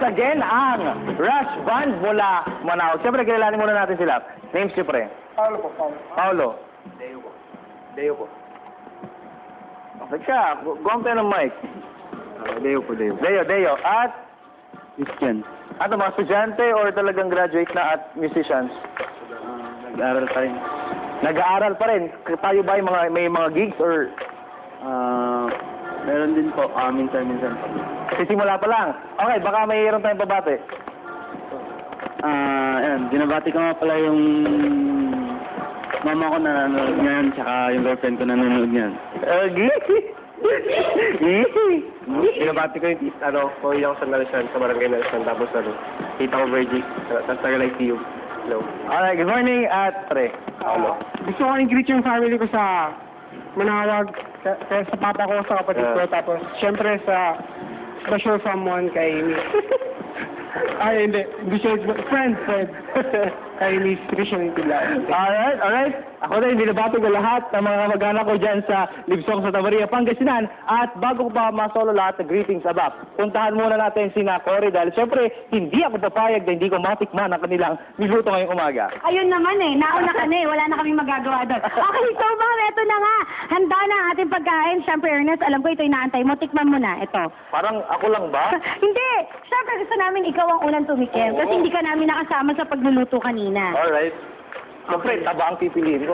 again ang Rush Band mula Manao. Siyempre, kilalanin muna natin sila. Names niyo, pre. Paolo po, Paolo. Paolo. Deo po. Deo po. Okay ka. Guwang tayo ng mic. Deo po, Deo. Deo. At, Christian. ano, mga estudyante or talagang graduate na at musicians? Nag-aaral pa rin. Nag-aaral pa rin. Tayo ba may mga gigs or Meron din po, minsan-minsan po. sisimula pa lang? Okay, baka mayroon tayong pabate. Ayan, binabati ko nga pala yung mama ko na nanonood ngayon, tsaka yung girlfriend ko na nanonood ngayon. Binabati ko yung pauwi ako sa Nalasan, sa barangay Nalasan, tapos tita ko Virgie, tapos taga-like you. Hello. Alright, good morning at pre. Hello. Gusto ko i-greet yung family ko sa Manawag, kaya sa papa ko, sa kapatid ko, tapos syempre sa special someone kay Miss... Ay, hindi. Friend. Kay Miss Christian Pilar. Alright. Ako din, binabati ko lahat ng mga kamag-anak ko dyan sa Libsong sa Tamaria, Pangasinan. At bago ko pa masolo lahat ng greetings above, puntahan muna natin sina Cory dahil siyempre, hindi ako papayag na hindi ko matikman ang kanilang niluto ngayong umaga. Ayun naman nauna ka na wala na kaming magagawa doon. Okay, so ma'am, eto na nga. Handa na ang ating pagkain. Siyempre, Ernest, alam ko ito inaantay mo. Tikman mo na, ito. Parang ako lang ba? Hindi! Siyempre, gusto namin ikaw ang unang tumikim. Kasi hindi ka namin nakasama sa pagluluto kanina. Alright. Siyempre, taba ang pipiliin ko